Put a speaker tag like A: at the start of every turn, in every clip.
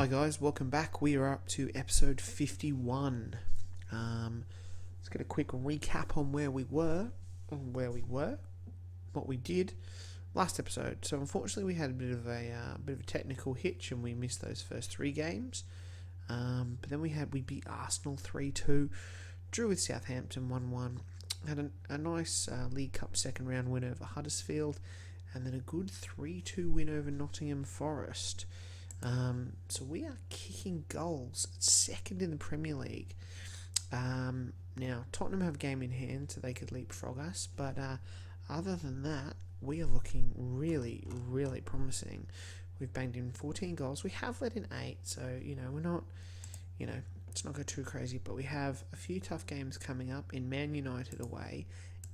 A: Hi guys, welcome back. We are up to episode 51. Let's get a quick recap on where we were, what we did last episode. So unfortunately, we had a bit of a technical hitch, and we missed those first three games. But then we beat Arsenal 3-2, drew with Southampton 1-1, had a nice League Cup second round win over Huddersfield, and then a good 3-2 win over Nottingham Forest. So we are kicking goals, second in the Premier League. Now, Tottenham have a game in hand, so they could leapfrog us, but other than that, we are looking really, really promising. We've banged in 14 goals. We have let in 8, so, we're not, let's not go too crazy, but we have a few tough games coming up in Man United away,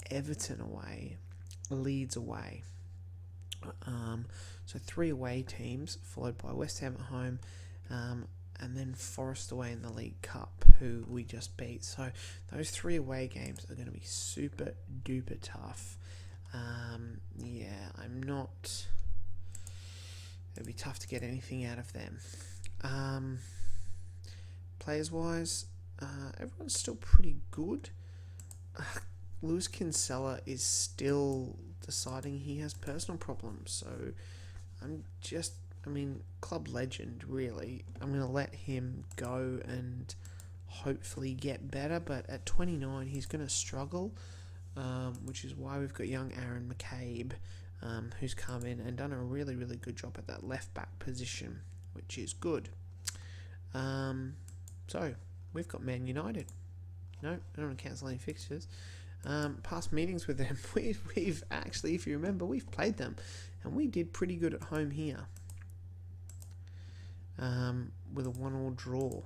A: Everton away, Leeds away. So 3 away teams, followed by West Ham at home, and then Forest away in the League Cup, who we just beat. So those 3 away games are going to be super duper tough. It'll be tough to get anything out of them. Players wise, everyone's still pretty good. Lewis Kinsella is still deciding he has personal problems, so club legend, really. I'm going to let him go and hopefully get better, but at 29 he's going to struggle, which is why we've got young Aaron McCabe, who's come in and done a really, really good job at that left back position, which is good. So we've got Man United. No, I don't want to cancel any fixtures. Past meetings with them, we've actually, if you remember, we've played them, and we did pretty good at home here, with a 1-1 draw.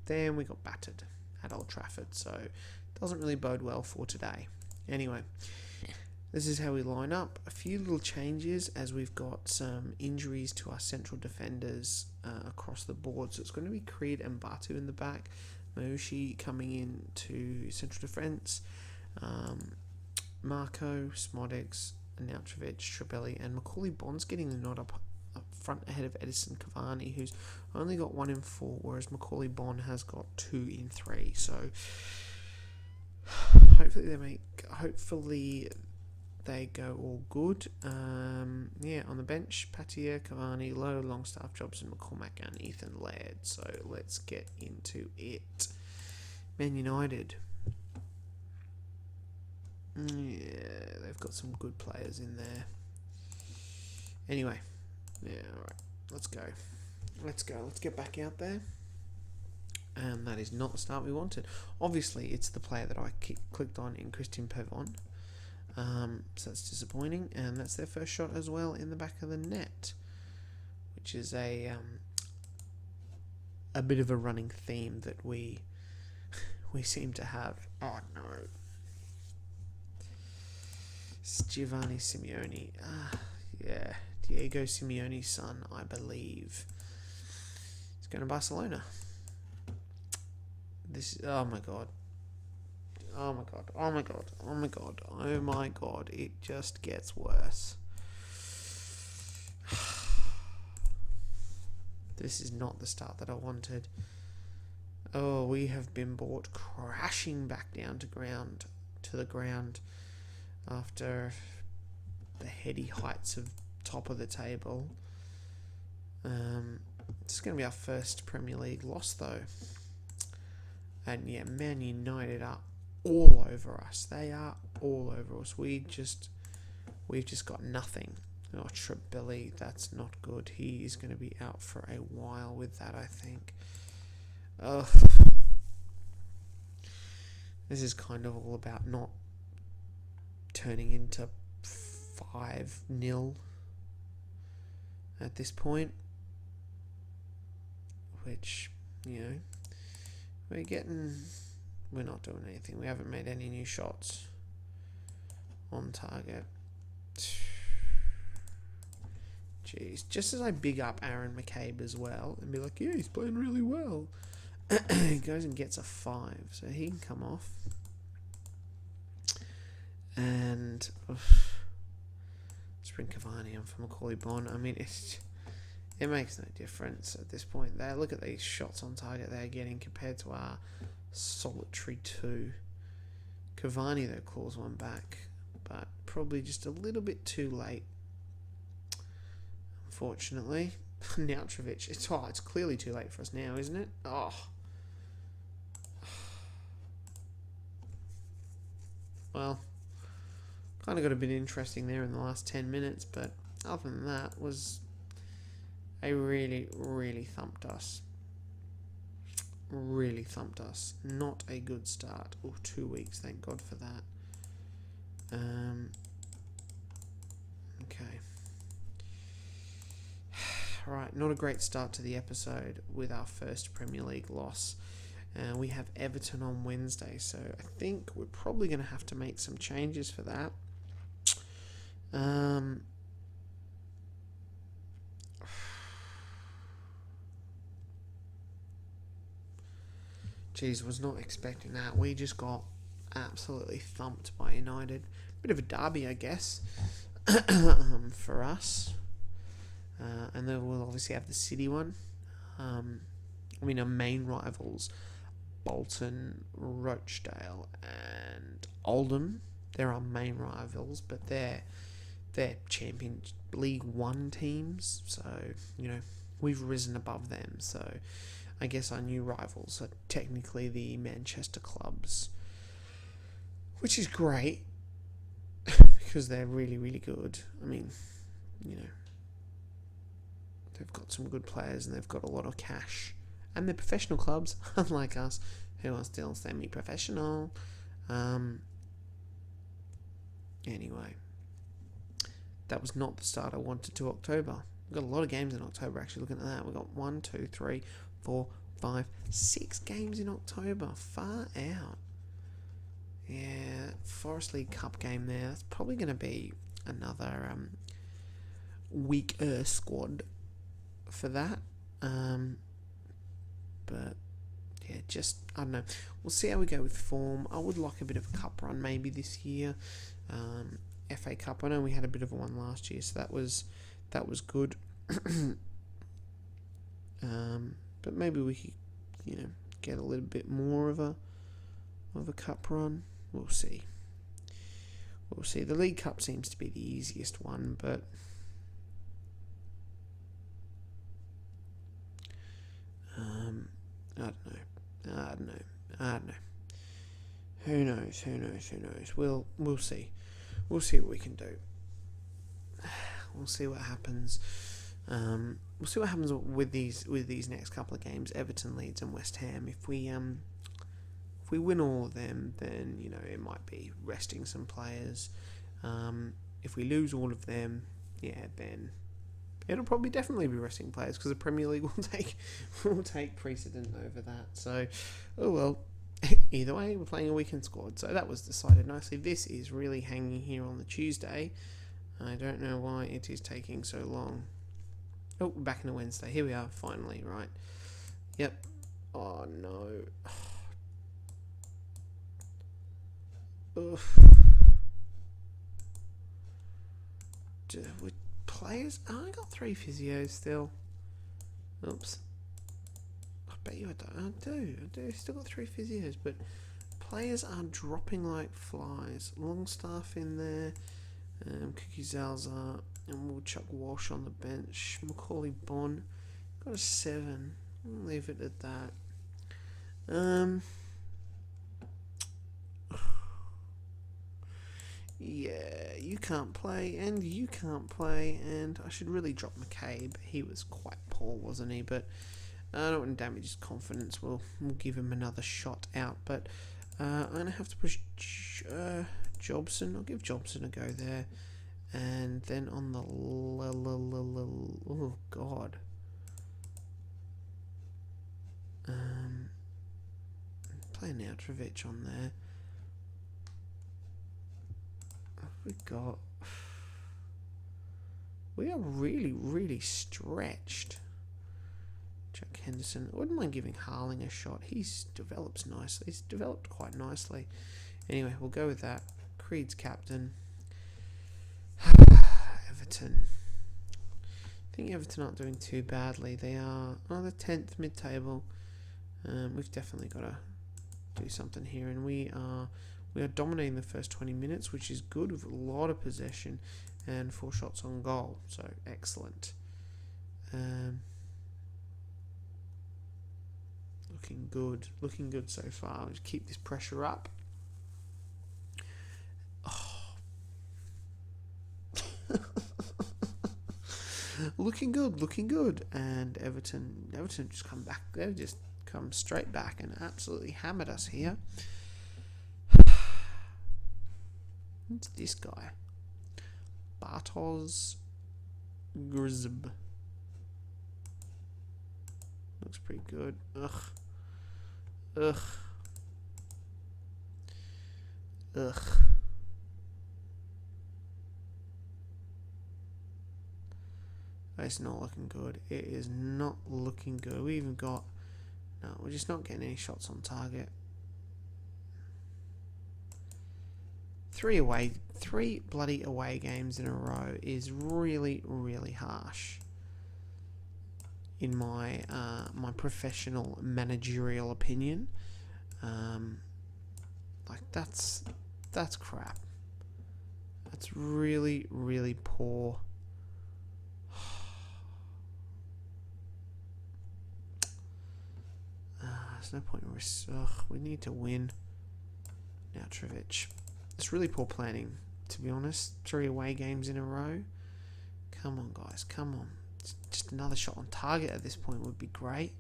A: Then we got battered at Old Trafford, so it doesn't really bode well for today. Anyway, this is how we line up. A few little changes as we've got some injuries to our central defenders across the board. So it's going to be Creed and Batu in the back, Moushi coming in to central defence, Marco, Smodix, Nautrovic, Trebelli, and Macaulay Bond's getting the nod up front ahead of Edison Cavani, who's only got 1 in 4, whereas Macaulay Bond has got 2 in 3. So hopefully they go all good. On the bench, Patia, Cavani, Lowe, Longstaff, Jobson, McCormack, and Ethan Laird. So let's get into it. Man United. Yeah, they've got some good players in there. Anyway, alright, let's go. Let's get back out there. And that is not the start we wanted. Obviously, it's the player that I clicked on in Christian Pevon. So that's disappointing. And that's their first shot as well in the back of the net, which is a bit of a running theme that we seem to have. Oh no. It's Giovanni Simeone. Diego Simeone's son, I believe. He's going to Barcelona. Oh my god, it just gets worse. This is not the start that I wanted. Oh, we have been brought crashing back down to the ground after the heady heights of top of the table. This is going to be our first Premier League loss, though. And yeah, Man United are all over us. They are all over us. We've just got nothing. Oh, Trebelli, that's not good. He is going to be out for a while with that, I think. This is kind of all about not turning into 5-0 at this point, which, we're not doing anything. We haven't made any new shots on target. Jeez. Just as I big up Aaron McCabe as well and be like, yeah, he's playing really well, he goes and gets a 5, so he can come off. And let's bring Cavani in for Macaulay Bond. I mean, it's it makes no difference at this point. There, look at these shots on target they're getting compared to our solitary 2. Cavani though claws one back, but probably just a little bit too late. Unfortunately, Nautrovic. It's clearly too late for us now, isn't it? Oh. Well, kind of got a bit interesting there in the last 10 minutes, but other than that, was they really, really thumped us. Really thumped us. Not a good start. Oh, 2 weeks, thank God for that. Okay. Right, not a great start to the episode with our first Premier League loss. We have Everton on Wednesday, so I think we're probably going to have to make some changes for that. Jeez, was not expecting that. We just got absolutely thumped by United. Bit of a derby, I guess, for us. And then we'll obviously have the City one. Our main rivals, Bolton, Rochdale, and Oldham. They're our main rivals, but they're Champions League 1 teams. So, we've risen above them. So, I guess our new rivals are technically the Manchester clubs, which is great because they're really, really good. They've got some good players and they've got a lot of cash. And they're professional clubs, unlike us, who are still semi-professional. Anyway, that was not the start I wanted to October. We've got a lot of games in October, actually, looking at that. We've got 1, 2, 3, 4, 5, 6 games in October. Far out. Yeah, Forest League Cup game there. That's probably going to be another weaker squad for that. But yeah, I don't know. We'll see how we go with form. I would like a bit of a cup run maybe this year. FA Cup. I know we had a bit of a one last year, so that was good. But maybe we could, get a little bit more of a cup run. We'll see. The League Cup seems to be the easiest one, but I don't know. Who knows? We'll see. We'll see what we can do. We'll see what happens. We'll see what happens with these next couple of games: Everton, Leeds, and West Ham. If we win all of them, then it might be resting some players. If we lose all of them, then it'll probably definitely be resting players because the Premier League will take precedent over that. So, oh well. Either way, we're playing a weekend squad, so that was decided nicely. This is really hanging here on the Tuesday. I don't know why it is taking so long. Oh, we're back in a Wednesday. Here we are, finally, right? Yep. Oh, no. Oof. With players? Oh, I got 3 physios still. Oops. I bet you I do. I do. Still got 3 physios, but players are dropping like flies. Longstaff in there. Cookie Zalzar. And we'll chuck Walsh on the bench. Macaulay Bonne. Got a 7. I'll leave it at that. Yeah, you can't play, and you can't play, and I should really drop McCabe. He was quite poor, wasn't he? But I don't want to damage his confidence. We'll give him another shot out. But I'm going to have to push Jobson. I'll give Jobson a go there. And then on the... Oh, God. Play Nautrovic on there. We are really, really stretched. Jack Henderson. I wouldn't mind giving Harling a shot. He's developed nicely. He's developed quite nicely. Anyway, we'll go with that. Creed's captain. Everton. I think Everton aren't doing too badly. They are the 10th mid-table. We've definitely got to do something here, and we are dominating the first 20 minutes, which is good with a lot of possession and 4 shots on goal. So excellent. Looking good so far. Just keep this pressure up. Looking good. And Everton just come back. They've just come straight back and absolutely hammered us here. What's this guy? Bartosz Grzib. Looks pretty good. Ugh. It's not looking good. It is not looking good. We even got... No, we're just not getting any shots on target. 3 bloody away games in a row is really, really harsh. In my my professional managerial opinion. Like that's crap. That's really, really poor. There's no point in we need to win. Now Trevic. It's really poor planning, to be honest. 3 away games in a row. Come on, guys. Come on. Just another shot on target at this point would be great.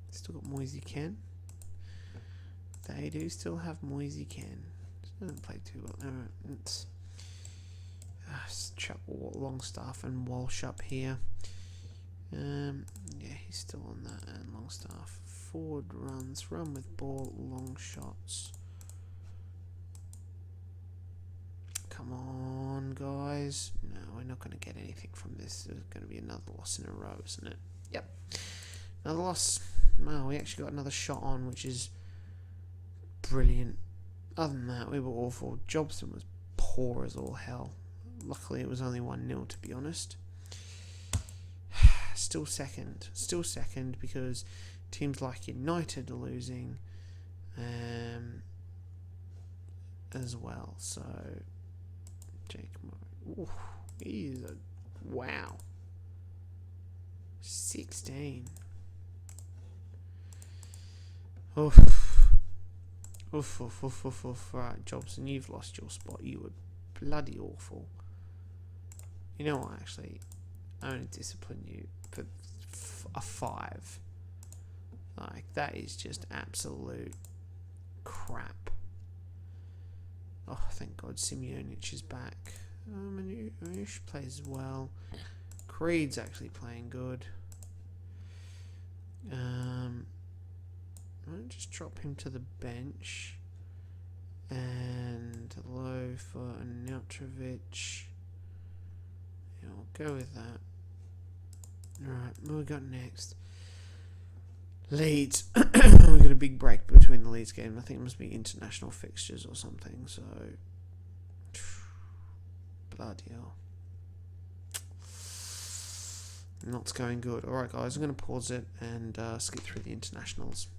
A: Still got Moisey Ken. They do still have Moisey Ken. Doesn't play too well. It's chuck Longstaff and Walsh up here. Yeah, he's still on that. And Longstaff. Forward runs. Run with ball. Long shots. Come on, guys. No, we're not going to get anything from this. There's going to be another loss in a row, isn't it? Yep. Another loss. Wow, we actually got another shot on, which is brilliant. Other than that, we were awful. Jobson was poor as all hell. Luckily, it was only 1-0, to be honest. Still second because teams like United are losing as well. So, Jake Murray. Ooh, he is a... Wow. 16. Oof. Right, Jobson, you've lost your spot. You were bloody awful. You know what, actually? I'm going to discipline you for a 5. Like, that is just absolute crap. Oh, thank God Simeonic is back. Manush plays well. Creed's actually playing good. I'll just drop him to the bench. And low for Neutrovic. Yeah, we'll go with that. Alright, what we got next? Leeds. We got a big break between the Leeds game. I think it must be international fixtures or something, so... Bloody hell. Not going good. Alright guys, I'm going to pause it and skip through the internationals.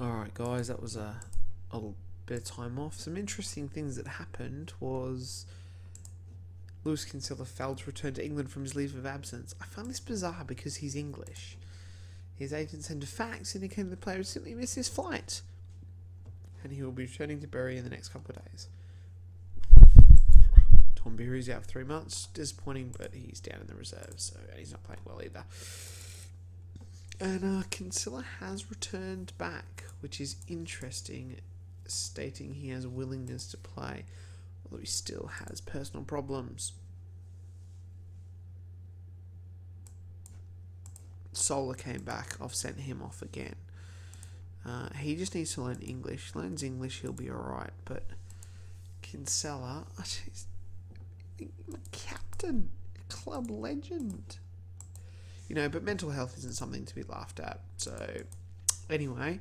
A: Alright guys, that was a little bit of time off. Some interesting things that happened was... Lewis Kinsella failed to return to England from his leave of absence. I found this bizarre because he's English. His agent sent a fax indicating the player had simply missed his flight. And he will be returning to Bury in the next couple of days. Tom Berry's out for 3 months. Disappointing, but he's down in the reserves, so and he's not playing well either. And Kinsella has returned back, which is interesting, stating he has a willingness to play, although he still has personal problems. Solar came back. I've sent him off again. He just needs to learn English. Learns English, he'll be alright. But Kinsella, captain, club legend. You know, but mental health isn't something to be laughed at. So, anyway,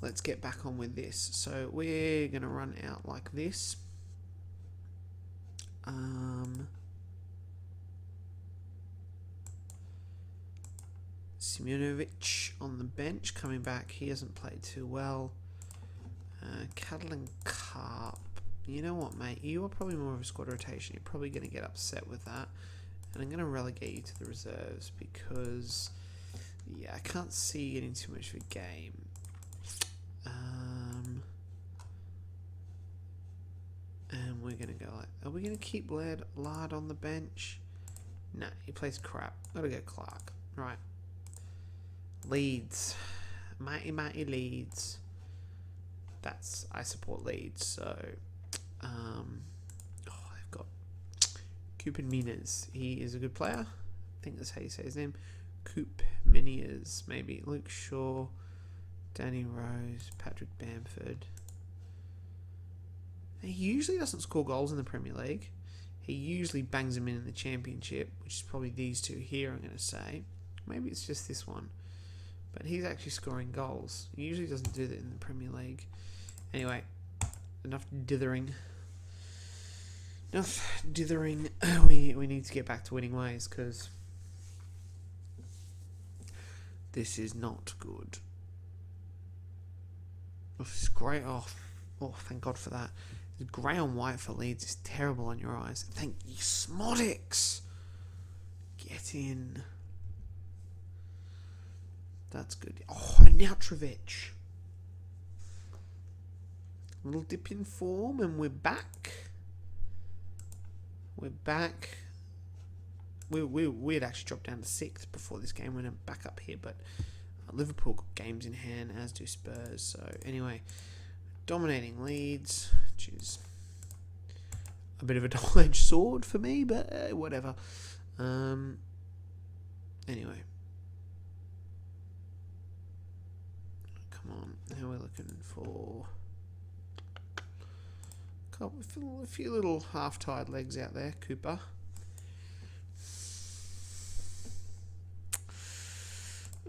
A: let's get back on with this. So, we're going to run out like this. Simunovic on the bench coming back. He hasn't played too well. Catalan Carp. You know what, mate? You are probably more of a squad rotation. You're probably going to get upset with that. And I'm going to relegate you to the reserves because, yeah, I can't see you getting too much of a game. And we're going to go like... Are we going to keep Lard on the bench? Nah, he plays crap. Gotta go Clark. Right. Leeds. Mighty Leeds. I support Leeds, so... they've got Coop Minas. He is a good player. I think that's how you say his name. Coop Minas, maybe. Luke Shaw, Danny Rose, Patrick Bamford. He usually doesn't score goals in the Premier League. He usually bangs them in the Championship, which is probably these two here, I'm going to say. Maybe it's just this one. But he's actually scoring goals. He usually doesn't do that in the Premier League. Anyway, enough dithering. We need to get back to winning ways because this is not good. This is great. Oh, thank God for that. The grey on white for Leeds is terrible on your eyes. Thank you, Smodix. Get in. That's good. Oh, and now Trovic. Little dip in form, and we're back. We're back. We had actually dropped down to 6th before this game. We're back up here, but Liverpool got games in hand, as do Spurs. So anyway, dominating Leeds, which is a bit of a double-edged sword for me, but whatever. Anyway. Come on, now we're looking for a few little half-tied legs out there, Cooper.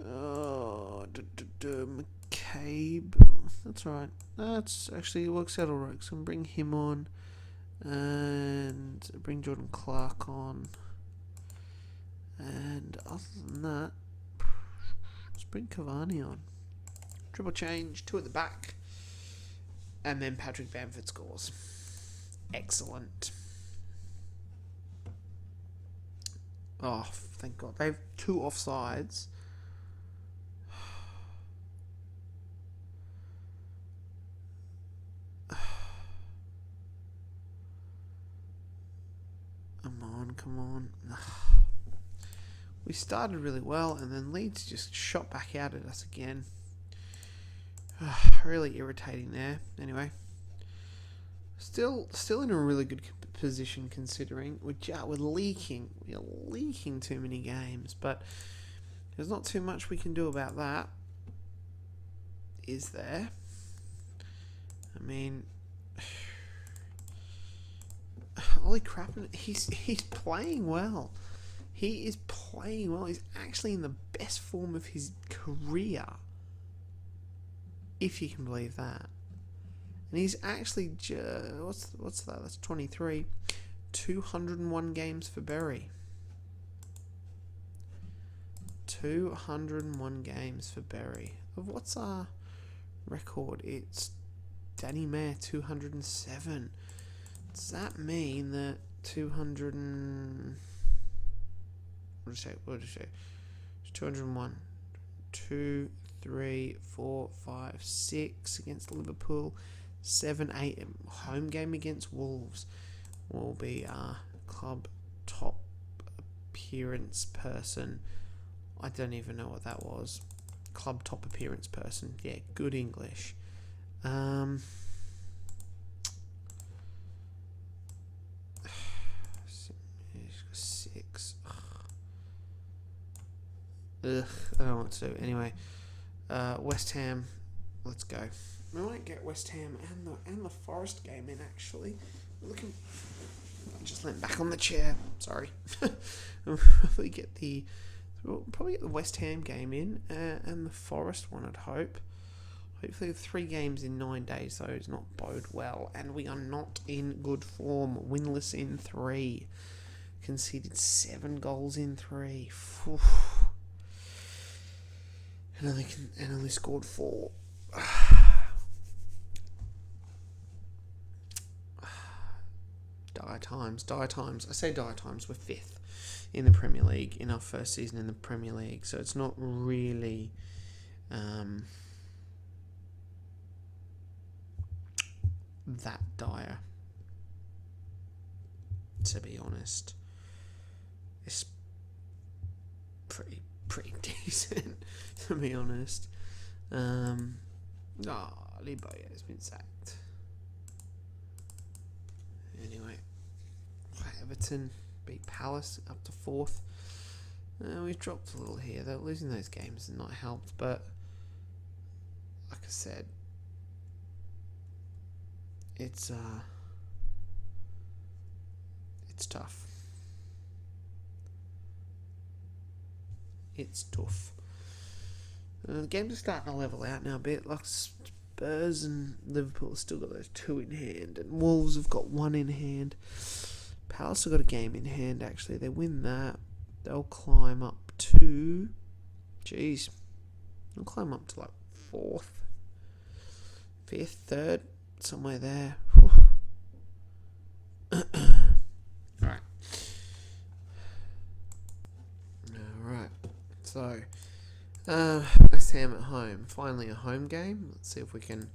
A: Oh, McCabe. That's right. That's actually, it works out alright. So I'm bring him on and bring Jordan Clark on. And other than that, let's bring Cavani on. Triple change, 2 at the back. And then Patrick Bamford scores. Excellent. Oh, thank God. They have 2 offsides. Come on. We started really well, and then Leeds just shot back out at us again. Really irritating there. Anyway, still in a really good position considering we're leaking. We are leaking too many games, but there's not too much we can do about that, is there? I mean, holy crap! He's playing well. He is playing well. He's actually in the best form of his career. If you can believe that. And he's actually what's that? That's 23. 201 games for Berry. 201 games for Berry. Of what's our record? It's Danny Mayer 207. Does that mean that 200 and what did I say? It's 201. 2, 3, 4, 5, 6 against Liverpool. 7, 8 home game against Wolves will be our club top appearance person. I don't even know what that was. Club top appearance person. Yeah, good English. 6. Ugh, I don't know what to do. Anyway, West Ham, let's go. We might get West Ham and the Forest game in actually. I just leant back on the chair. Sorry. We'll probably get the West Ham game in and the Forest one. I'd hope. Hopefully 3 games in 9 days, though, does not bode well. And we are not in good form. Winless in 3. Conceded 7 goals in 3. And only scored 4. Dire times. I say dire times. We're 5th in the Premier League in our first season in the Premier League, so it's not really that dire, to be honest. It's pretty decent, to be honest. Liboya has been sacked. Anyway, Everton beat Palace up to 4th. We've dropped a little here, though. Losing those games has not helped, but like I said, it's tough. It's tough. The games are starting to level out now a bit. Like Spurs and Liverpool have still got those 2 in hand, and Wolves have got 1 in hand. Palace have got a game in hand, actually. They win that, they'll climb up to... they'll climb up to like 4th, 5th, 3rd, somewhere there. Alright. So, West Ham at home. Finally a home game. Let's see if we can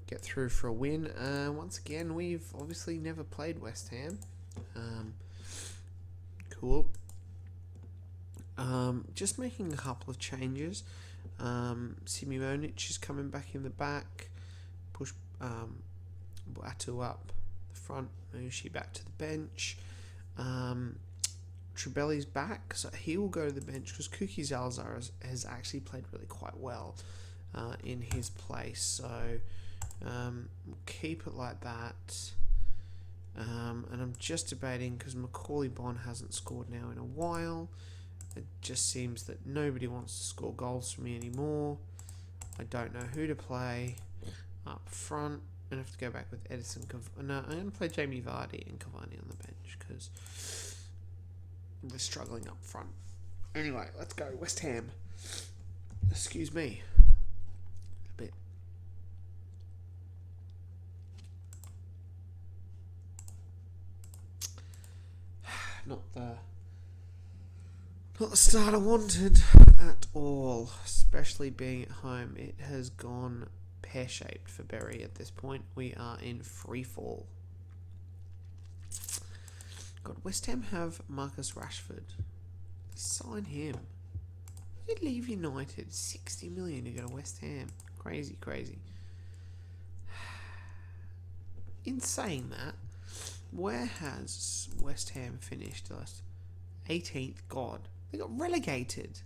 A: get through for a win. Once again, we've obviously never played West Ham. Cool. Just making a couple of changes. Simeonic is coming back in the back. Push Boatu up the front. Moushi back to the bench. Trebelli's back, so he will go to the bench because Kuki Zalzar has actually played really quite well in his place. So we'll keep it like that. And I'm just debating because Macaulay Bonne hasn't scored now in a while. It just seems that nobody wants to score goals for me anymore. I don't know who to play up front. I'm going to have to go back with Edison. No, I'm going to play Jamie Vardy and Cavani on the bench because we're struggling up front. Anyway, let's go. West Ham. Excuse me. A bit. Not the start I wanted at all. Especially being at home. It has gone pear-shaped for Berry at this point. We are in free fall. God, West Ham have Marcus Rashford. Sign him. He'd leave United. 60 million to go to West Ham. Crazy. In saying that, where has West Ham finished us? 18th. God, they got relegated.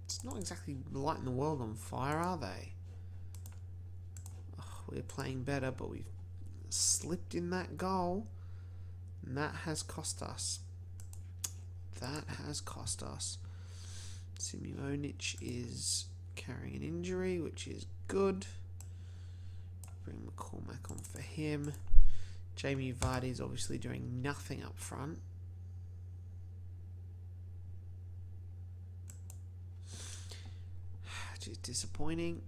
A: It's not exactly lighting the world on fire, are they? We're playing better, but we've slipped in that goal. And that has cost us. Simeonic is carrying an injury, which is good. Bring McCormack on for him. Jamie Vardy is obviously doing nothing up front. Which is disappointing.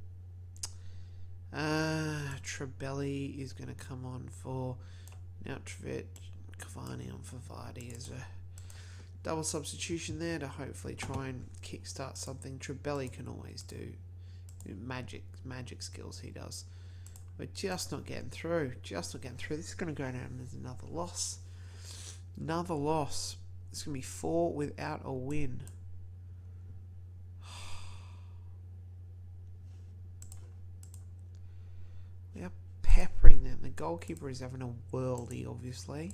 A: Trebelli is going to come on for Nautrovic. Cavani on for Vardy as a double substitution there to hopefully try and kickstart something. Trebelli can always do magic skills he does. We're just not getting through. This is going to go down as another loss. It's going to be 4 without a win. We are peppering them. The goalkeeper is having a worldie, obviously.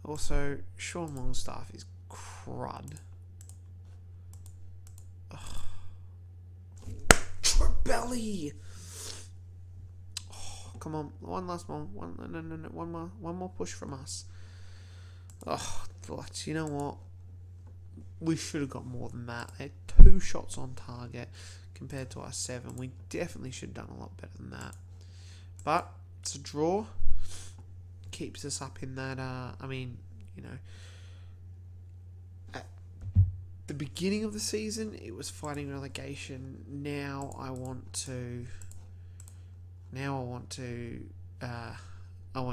A: Also, Sean Longstaff is crud. Trebelli! Oh, come on. One last one. No. One more push from us. Oh, but you know what? We should have got more than that. They had 2 shots on target compared to our 7. We definitely should have done a lot better than that. But it's a draw. Keeps us up in that, at the beginning of the season, it was fighting relegation. Now I want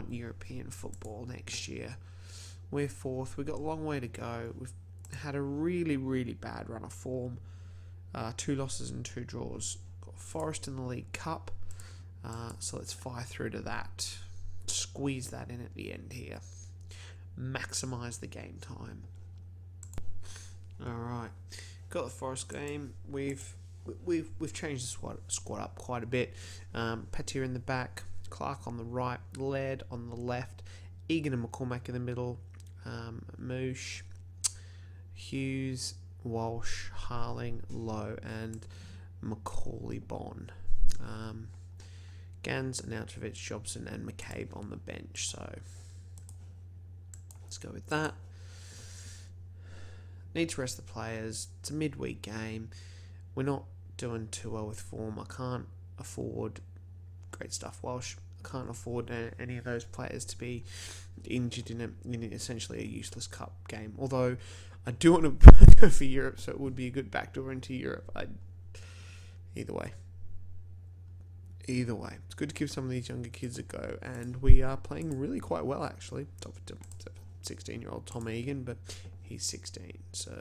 A: European football next year. We're 4th. We've got a long way to go. We've had a really, really bad run of form. 2 losses and 2 draws. Got Forest in the League Cup. So let's fire through to that. Squeeze that in at the end here. Maximise the game time. Alright. Got the Forest game. We've changed the squad up quite a bit. Petier in the back. Clark on the right. Laird on the left. Egan and McCormack in the middle. Moosh, Hughes, Walsh, Harling, Lowe, and Macaulay Bonn. Gans, Anautovic, Jobson, and McCabe on the bench. So let's go with that. Need to rest the players. It's a midweek game. We're not doing too well with form. I can't afford great stuff, Walsh. I can't afford any of those players to be injured in essentially a useless cup game. Although I do want to go for Europe, so it would be a good backdoor into Europe. Either way, it's good to give some of these younger kids a go, and we are playing really quite well actually. Top 16-year-old Tom Egan, but he's 16. So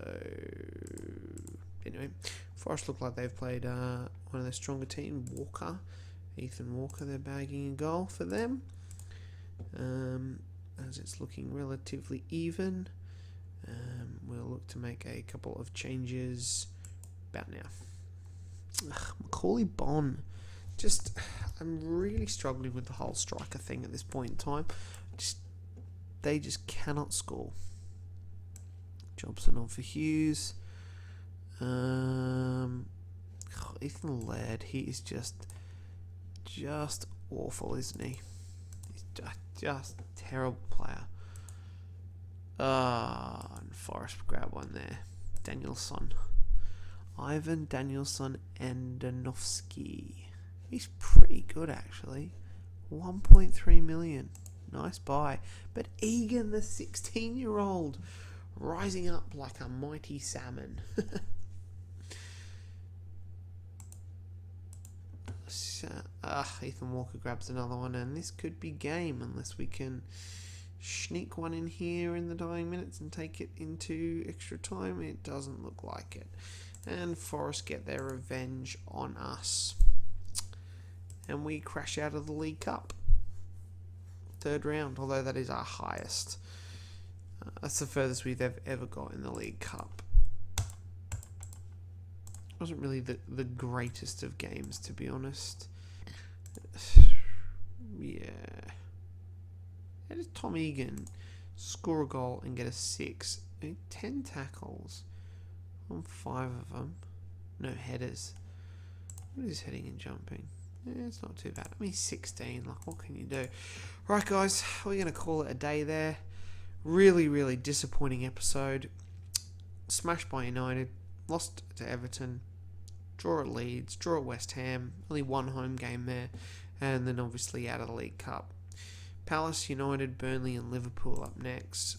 A: anyway, Forest look like they've played one of their stronger team, Ethan Walker, they're bagging a goal for them. As it's looking relatively even. We'll look to make a couple of changes about now. Macaulay Bonn. I'm really struggling with the whole striker thing at this point in time. They just cannot score. Jobson on for Hughes. Ethan Laird, he is just awful, isn't he? He's just a terrible player. And Forest grab one there. Danielson. Ivan Danielson Andonovsky. He's pretty good actually. 1.3 million. Nice buy. But Egan, the 16-year-old, rising up like a mighty salmon. Ethan Walker grabs another one, and this could be game unless we can sneak one in here in the dying minutes and take it into extra time. It doesn't look like it. And Forest get their revenge on us. And we crash out of the League Cup. 3rd round, although that is our highest. That's the furthest we've ever got in the League Cup. Wasn't really the greatest of games, to be honest. Yeah. How did Tom Egan score a goal and get a 6? 10 tackles on 5 of them. No headers. What is heading and jumping? Yeah, it's not too bad. I mean, 16. Like, what can you do? Right, guys, we're going to call it a day there. Really, really disappointing episode. Smashed by United. Lost to Everton. Draw at Leeds. Draw at West Ham. Only one home game there. And then obviously out of the League Cup. Palace, United, Burnley and Liverpool up next.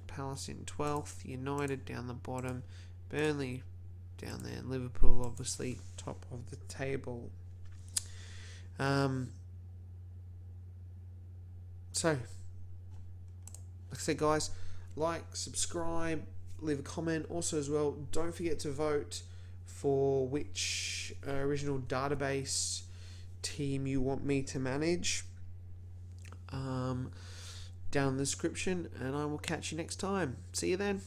A: Palace in 12th. United down the bottom. Burnley down there. And Liverpool obviously top of the table. So, like I said, guys, like, subscribe, leave a comment. Also, as well, don't forget to vote for which original database team you want me to manage down in the description, and I will catch you next time. See you then.